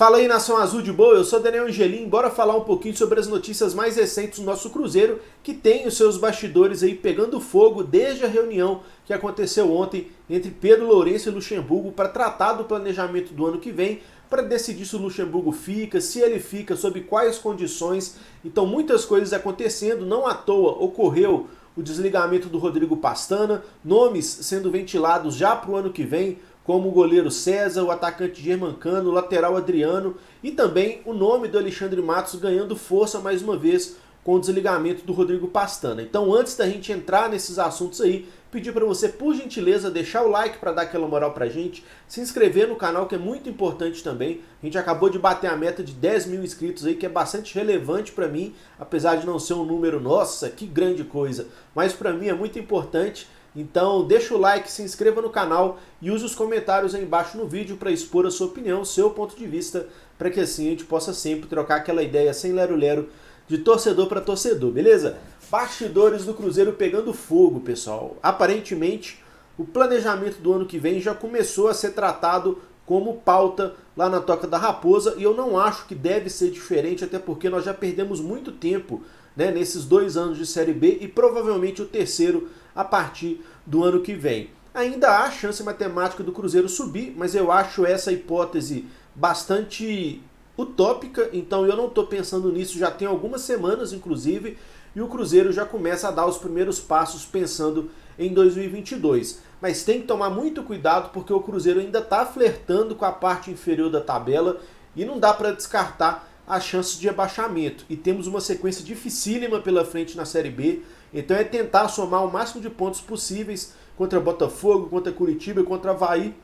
Fala aí, Nação Azul de Boa, eu sou Daniel Angelim, bora falar um pouquinho sobre as notícias mais recentes do nosso Cruzeiro, que tem os seus bastidores aí pegando fogo desde a reunião que aconteceu ontem entre Pedro Lourenço e Luxemburgo para tratar do planejamento do ano que vem, para decidir se o Luxemburgo fica, se ele fica, sob quais condições. Então muitas coisas acontecendo, não à toa ocorreu o desligamento do Rodrigo Pastana, nomes sendo ventilados já para o ano que vem, como o goleiro César, o atacante Germancano, o lateral Adriano e também o nome do Alexandre Matos ganhando força mais uma vez com o desligamento do Rodrigo Pastana. Então antes da gente entrar nesses assuntos aí, pedir para você, por gentileza, deixar o like para dar aquela moral pra gente, se inscrever no canal que é muito importante também. A gente acabou de bater a meta de 10 mil inscritos aí, que é bastante relevante para mim, apesar de não ser um número, nossa, que grande coisa, mas para mim é muito importante. Então deixa o like, se inscreva no canal e use os comentários aí embaixo no vídeo para expor a sua opinião, o seu ponto de vista, para que assim a gente possa sempre trocar aquela ideia sem lero-lero de torcedor para torcedor, beleza? Bastidores do Cruzeiro pegando fogo, pessoal. Aparentemente, o planejamento do ano que vem já começou a ser tratado como pauta lá na Toca da Raposa e eu não acho que deve ser diferente, até porque nós já perdemos muito tempo, né, nesses 2 anos de Série B e provavelmente o terceiro a partir do ano que vem. Ainda há chance matemática do Cruzeiro subir, mas eu acho essa hipótese bastante utópica, então eu não estou pensando nisso já tem algumas semanas, inclusive, e o Cruzeiro já começa a dar os primeiros passos pensando em 2022. Mas tem que tomar muito cuidado porque o Cruzeiro ainda está flertando com a parte inferior da tabela e não dá para descartar as chances de abaixamento. E temos uma sequência dificílima pela frente na Série B, então é tentar somar o máximo de pontos possíveis contra Botafogo, contra Curitiba e contra Avaí,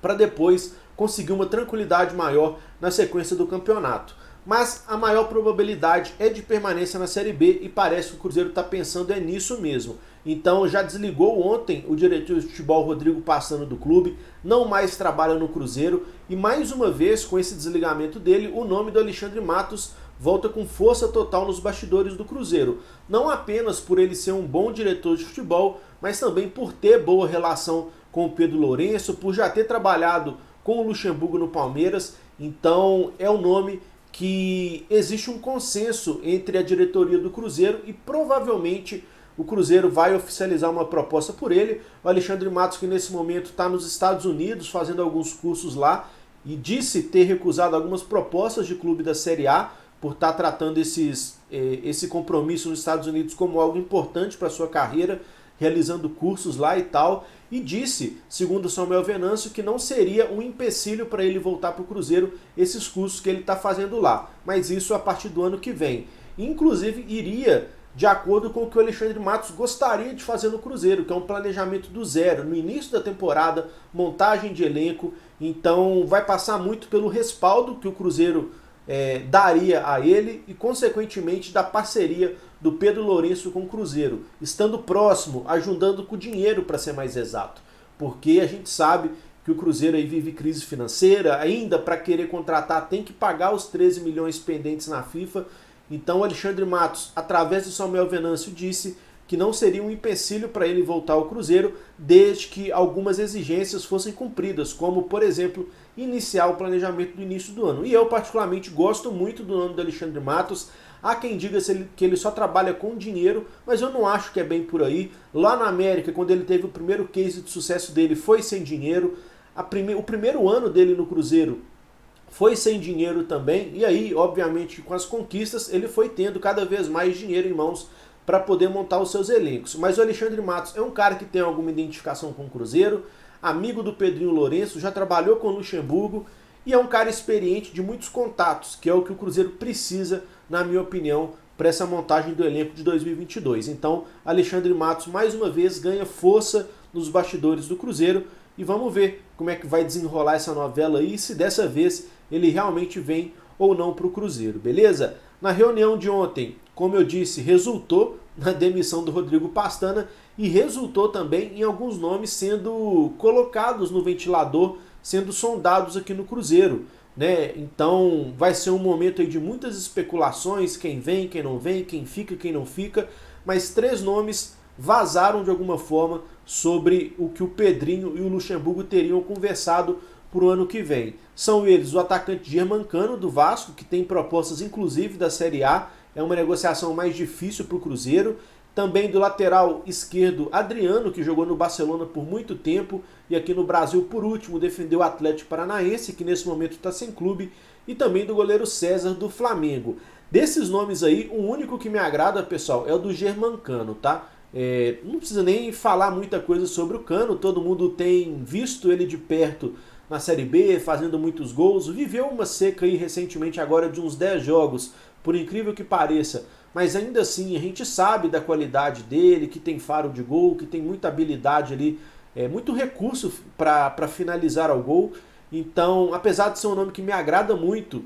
para depois conseguir uma tranquilidade maior na sequência do campeonato. Mas a maior probabilidade é de permanência na Série B e parece que o Cruzeiro está pensando nisso mesmo. Então já desligou ontem o diretor de futebol Rodrigo Pastana do clube, não mais trabalha no Cruzeiro e mais uma vez com esse desligamento dele, o nome do Alexandre Matos volta com força total nos bastidores do Cruzeiro. Não apenas por ele ser um bom diretor de futebol, mas também por ter boa relação com o Pedro Lourenço, por já ter trabalhado com o Luxemburgo no Palmeiras. Então é um nome que existe um consenso entre a diretoria do Cruzeiro e provavelmente o Cruzeiro vai oficializar uma proposta por ele. O Alexandre Matos, que nesse momento está nos Estados Unidos fazendo alguns cursos lá e disse ter recusado algumas propostas de clube da Série A por estar tratando esse compromisso nos Estados Unidos como algo importante para a sua carreira, realizando cursos lá e tal, e disse, segundo Samuel Venâncio, que não seria um empecilho para ele voltar para o Cruzeiro esses cursos que ele está fazendo lá, mas isso a partir do ano que vem. Inclusive iria de acordo com o que o Alexandre Matos gostaria de fazer no Cruzeiro, que é um planejamento do zero, no início da temporada, montagem de elenco, então vai passar muito pelo respaldo que o Cruzeiro daria a ele e, consequentemente, da parceria do Pedro Lourenço com o Cruzeiro, estando próximo, ajudando com dinheiro, para ser mais exato, porque a gente sabe que o Cruzeiro aí vive crise financeira, ainda para querer contratar tem que pagar os 13 milhões pendentes na FIFA, então o Alexandre Matos, através do Samuel Venâncio, disse que não seria um empecilho para ele voltar ao Cruzeiro, desde que algumas exigências fossem cumpridas, como, por exemplo, iniciar o planejamento do início do ano. E eu, particularmente, gosto muito do nome do Alexandre Matos. Há quem diga que ele só trabalha com dinheiro, mas eu não acho que é bem por aí. Lá na América, quando ele teve o primeiro case de sucesso dele, foi sem dinheiro. O primeiro ano dele no Cruzeiro foi sem dinheiro também. E aí, obviamente, com as conquistas, ele foi tendo cada vez mais dinheiro em mãos para poder montar os seus elencos. Mas o Alexandre Matos é um cara que tem alguma identificação com o Cruzeiro, amigo do Pedrinho Lourenço, já trabalhou com o Luxemburgo e é um cara experiente de muitos contatos, que é o que o Cruzeiro precisa, na minha opinião, para essa montagem do elenco de 2022. Então, Alexandre Matos, mais uma vez, ganha força nos bastidores do Cruzeiro e vamos ver como é que vai desenrolar essa novela aí, se dessa vez ele realmente vem ou não para o Cruzeiro, beleza? Na reunião de ontem, como eu disse, resultou na demissão do Rodrigo Pastana e resultou também em alguns nomes sendo colocados no ventilador, sendo sondados aqui no Cruzeiro, né? Então vai ser um momento aí de muitas especulações, quem vem, quem não vem, quem fica, quem não fica, mas 3 nomes vazaram de alguma forma sobre o que o Pedrinho e o Luxemburgo teriam conversado para o ano que vem. São eles o atacante Germancano, do Vasco, que tem propostas inclusive da Série A, é uma negociação mais difícil para o Cruzeiro. Também do lateral esquerdo Adriano, que jogou no Barcelona por muito tempo e aqui no Brasil, por último, defendeu o Atlético Paranaense, que nesse momento está sem clube. E também do goleiro César, do Flamengo. Desses nomes aí, o único que me agrada, pessoal, é o do Germancano, tá? Não precisa nem falar muita coisa sobre o Cano, todo mundo tem visto ele de perto na Série B, fazendo muitos gols. Viveu uma seca aí recentemente agora de uns 10 jogos, por incrível que pareça. Mas ainda assim, a gente sabe da qualidade dele, que tem faro de gol, que tem muita habilidade ali, muito recurso para finalizar ao gol. Então, apesar de ser um nome que me agrada muito,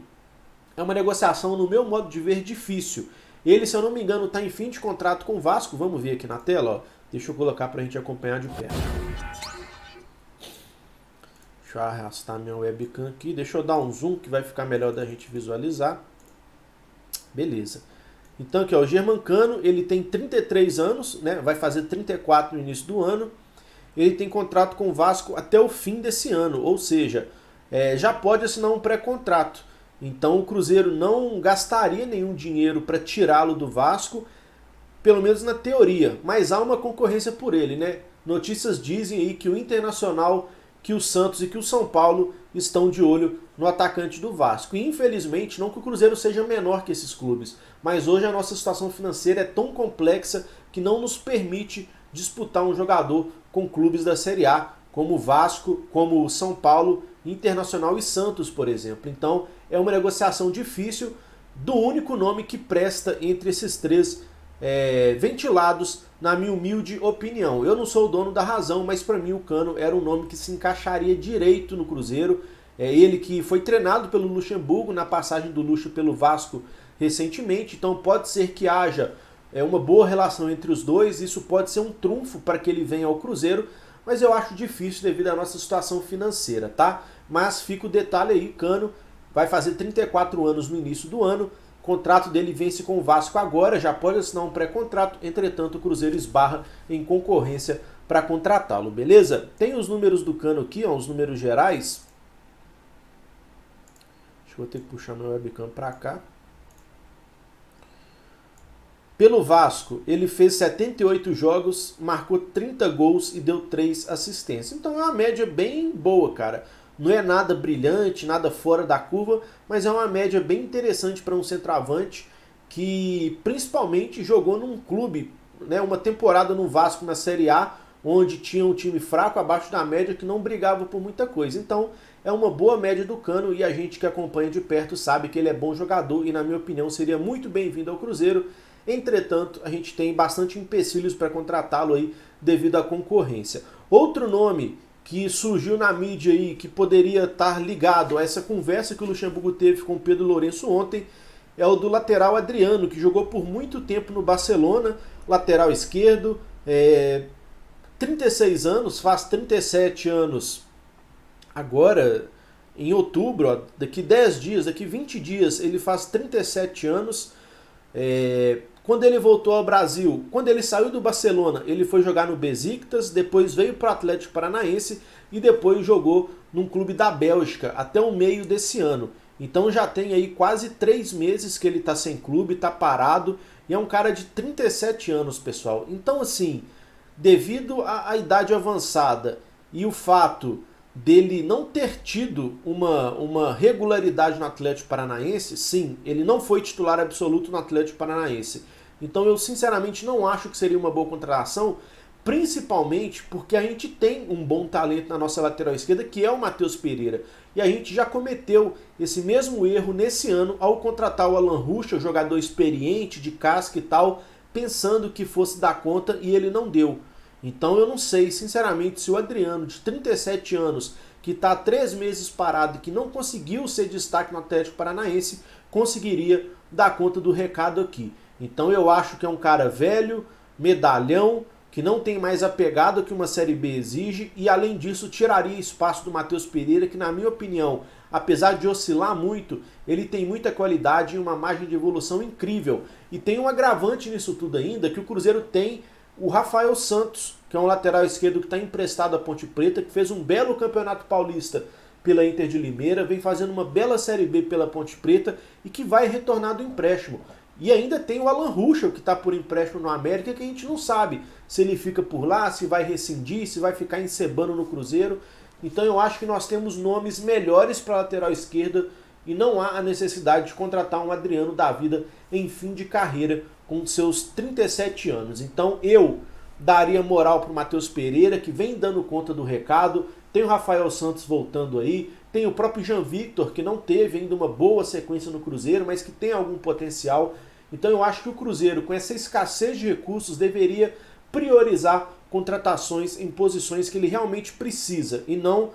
é uma negociação, no meu modo de ver, difícil. Ele, se eu não me engano, está em fim de contrato com o Vasco. Vamos ver aqui na tela, ó. Deixa eu colocar para a gente acompanhar de perto. Deixa eu arrastar minha webcam aqui. Deixa eu dar um zoom que vai ficar melhor da gente visualizar. Beleza. Então aqui, ó, o Germancano, ele tem 33 anos, né? Vai fazer 34 no início do ano. Ele tem contrato com o Vasco até o fim desse ano, ou seja, já pode assinar um pré-contrato. Então o Cruzeiro não gastaria nenhum dinheiro para tirá-lo do Vasco, pelo menos na teoria, mas há uma concorrência por ele, né? Notícias dizem aí que o Internacional, que o Santos e que o São Paulo estão de olho no atacante do Vasco. E infelizmente, não que o Cruzeiro seja menor que esses clubes, mas hoje a nossa situação financeira é tão complexa que não nos permite disputar um jogador com clubes da Série A, como o Vasco, como o São Paulo, Internacional e Santos, por exemplo. Então é uma negociação difícil do único nome que presta entre esses três ventilados, na minha humilde opinião. Eu não sou o dono da razão, mas para mim o Cano era um nome que se encaixaria direito no Cruzeiro. Ele que foi treinado pelo Luxemburgo na passagem do Luxo pelo Vasco recentemente, então pode ser que haja uma boa relação entre os dois, isso pode ser um trunfo para que ele venha ao Cruzeiro, mas eu acho difícil devido à nossa situação financeira, tá? Mas fica o detalhe aí, Cano vai fazer 34 anos no início do ano, o contrato dele vence com o Vasco agora, já pode assinar um pré-contrato, entretanto o Cruzeiro esbarra em concorrência para contratá-lo, beleza? Tem os números do Cano aqui, ó, os números gerais. Acho que vou ter que puxar meu webcam para cá. Pelo Vasco, ele fez 78 jogos, marcou 30 gols e deu 3 assistências. Então é uma média bem boa, cara. Não é nada brilhante, nada fora da curva, mas é uma média bem interessante para um centroavante que principalmente jogou num clube, né, uma temporada no Vasco na Série A, onde tinha um time fraco, abaixo da média, que não brigava por muita coisa. Então é uma boa média do Cano e a gente que acompanha de perto sabe que ele é bom jogador e, na minha opinião, seria muito bem-vindo ao Cruzeiro. Entretanto, a gente tem bastante empecilhos para contratá-lo aí devido à concorrência. Outro nome que surgiu na mídia aí, que poderia estar ligado a essa conversa que o Luxemburgo teve com o Pedro Lourenço ontem, é o do lateral Adriano, que jogou por muito tempo no Barcelona, lateral esquerdo, 36 anos, faz 37 anos agora, em outubro, ó, daqui 10 dias, daqui 20 dias, ele faz 37 anos. Quando ele voltou ao Brasil, quando ele saiu do Barcelona, ele foi jogar no Besiktas, depois veio para o Atlético Paranaense e depois jogou num clube da Bélgica até o meio desse ano. Então já tem aí quase 3 meses que ele está sem clube, está parado, e é um cara de 37 anos, pessoal. Então assim, devido à idade avançada e o fato dele não ter tido uma regularidade no Atlético Paranaense, sim, ele não foi titular absoluto no Atlético Paranaense. Então eu sinceramente não acho que seria uma boa contratação, principalmente porque a gente tem um bom talento na nossa lateral esquerda, que é o Matheus Pereira. E a gente já cometeu esse mesmo erro nesse ano ao contratar o Alan Ruschel, jogador experiente, de casca e tal, pensando que fosse dar conta e ele não deu. Então eu não sei, sinceramente, se o Adriano, de 37 anos, que está há 3 meses parado e que não conseguiu ser destaque no Atlético Paranaense, conseguiria dar conta do recado aqui. Então eu acho que é um cara velho, medalhão, que não tem mais a pegada que uma Série B exige e, além disso, tiraria espaço do Matheus Pereira, que, na minha opinião, apesar de oscilar muito, ele tem muita qualidade e uma margem de evolução incrível. E tem um agravante nisso tudo ainda, que o Cruzeiro tem o Rafael Santos, que é um lateral esquerdo que está emprestado à Ponte Preta, que fez um belo campeonato paulista pela Inter de Limeira, vem fazendo uma bela Série B pela Ponte Preta e que vai retornar do empréstimo. E ainda tem o Alan Ruschel, que está por empréstimo no América, que a gente não sabe se ele fica por lá, se vai rescindir, se vai ficar encebando no Cruzeiro. Então eu acho que nós temos nomes melhores para a lateral esquerda e não há a necessidade de contratar um Adriano da vida em fim de carreira com seus 37 anos. Então eu daria moral para o Matheus Pereira, que vem dando conta do recado. Tem o Rafael Santos voltando aí, tem o próprio Jean Victor, que não teve ainda uma boa sequência no Cruzeiro, mas que tem algum potencial. Então eu acho que o Cruzeiro, com essa escassez de recursos, deveria priorizar contratações em posições que ele realmente precisa e não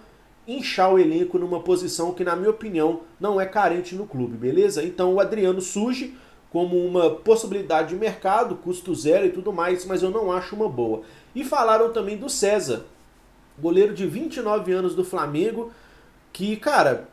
inchar o elenco numa posição que, na minha opinião, não é carente no clube, beleza? Então o Adriano surge como uma possibilidade de mercado, custo zero e tudo mais, mas eu não acho uma boa. E falaram também do César, goleiro de 29 anos do Flamengo, que, cara,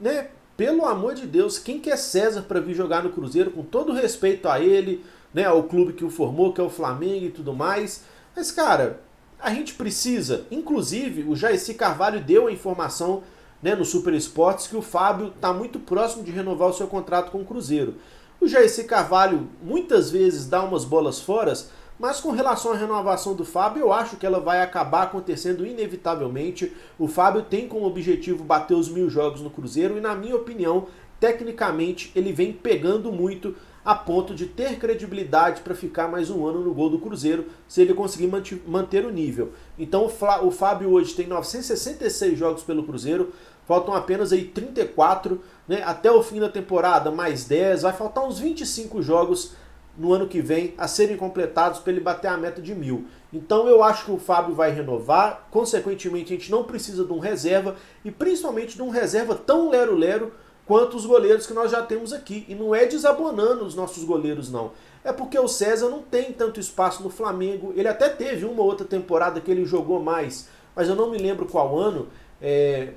né, pelo amor de Deus, quem quer César para vir jogar no Cruzeiro, com todo respeito a ele, né, ao clube que o formou, que é o Flamengo e tudo mais, mas, cara, a gente precisa, inclusive, o Jaircy Carvalho deu a informação, né, no Super Esportes que o Fábio está muito próximo de renovar o seu contrato com o Cruzeiro. O Jaircy Carvalho muitas vezes dá umas bolas fora, mas com relação à renovação do Fábio, eu acho que ela vai acabar acontecendo inevitavelmente. O Fábio tem como objetivo bater os 1000 jogos no Cruzeiro e, na minha opinião, tecnicamente, ele vem pegando muito a ponto de ter credibilidade para ficar mais um ano no gol do Cruzeiro, se ele conseguir manter o nível. Então o Fábio hoje tem 966 jogos pelo Cruzeiro, faltam apenas aí 34, né, até o fim da temporada, mais 10, vai faltar uns 25 jogos no ano que vem a serem completados para ele bater a meta de 1000. Então eu acho que o Fábio vai renovar, consequentemente a gente não precisa de um reserva, e principalmente de um reserva tão lero-lero quanto os goleiros que nós já temos aqui. E não é desabonando os nossos goleiros, não. É porque o César não tem tanto espaço no Flamengo. Ele até teve uma outra temporada que ele jogou mais, mas eu não me lembro qual ano.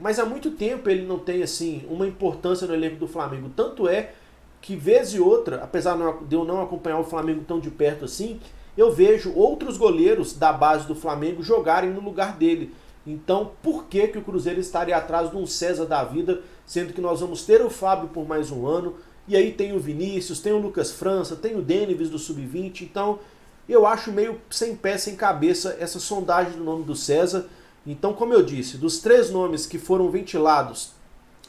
Mas há muito tempo ele não tem assim uma importância no elenco do Flamengo. Tanto é que, vez e outra, apesar de eu não acompanhar o Flamengo tão de perto assim, eu vejo outros goleiros da base do Flamengo jogarem no lugar dele. Então, por que que o Cruzeiro estaria atrás de um César da vida, sendo que nós vamos ter o Fábio por mais um ano, e aí tem o Vinícius, tem o Lucas França, tem o Denevis do Sub-20, então eu acho meio sem pé, sem cabeça essa sondagem do nome do César. Então, como eu disse, dos 3 nomes que foram ventilados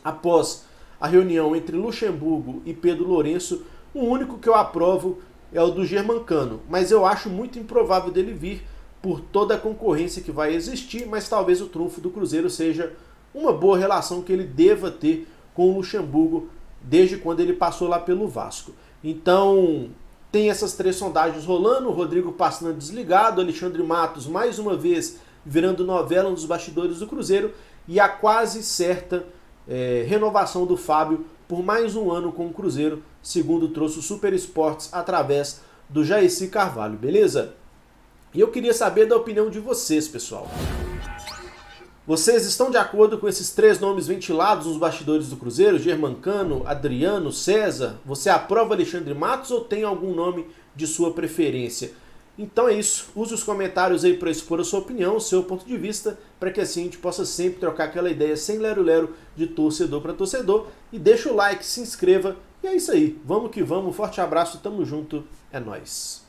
após a reunião entre Luxemburgo e Pedro Lourenço, o único que eu aprovo é o do Germancano, mas eu acho muito improvável dele vir por toda a concorrência que vai existir, mas talvez o trunfo do Cruzeiro seja uma boa relação que ele deva ter com o Luxemburgo desde quando ele passou lá pelo Vasco. Então, tem essas 3 sondagens rolando, o Rodrigo passando desligado, Alexandre Matos mais uma vez virando novela nos bastidores do Cruzeiro, e a quase certa renovação do Fábio por mais um ano com o Cruzeiro, segundo trouxe o Super Esportes através do Jaircy Carvalho, beleza? E eu queria saber da opinião de vocês, pessoal. Vocês estão de acordo com esses 3 nomes ventilados nos bastidores do Cruzeiro? Germancano, Adriano, César? Você aprova Alexandre Matos ou tem algum nome de sua preferência? Então é isso. Use os comentários aí para expor a sua opinião, o seu ponto de vista, para que assim a gente possa sempre trocar aquela ideia sem lero-lero de torcedor para torcedor. E deixa o like, se inscreva. E é isso aí. Vamos que vamos. Um forte abraço, tamo junto. É nóis.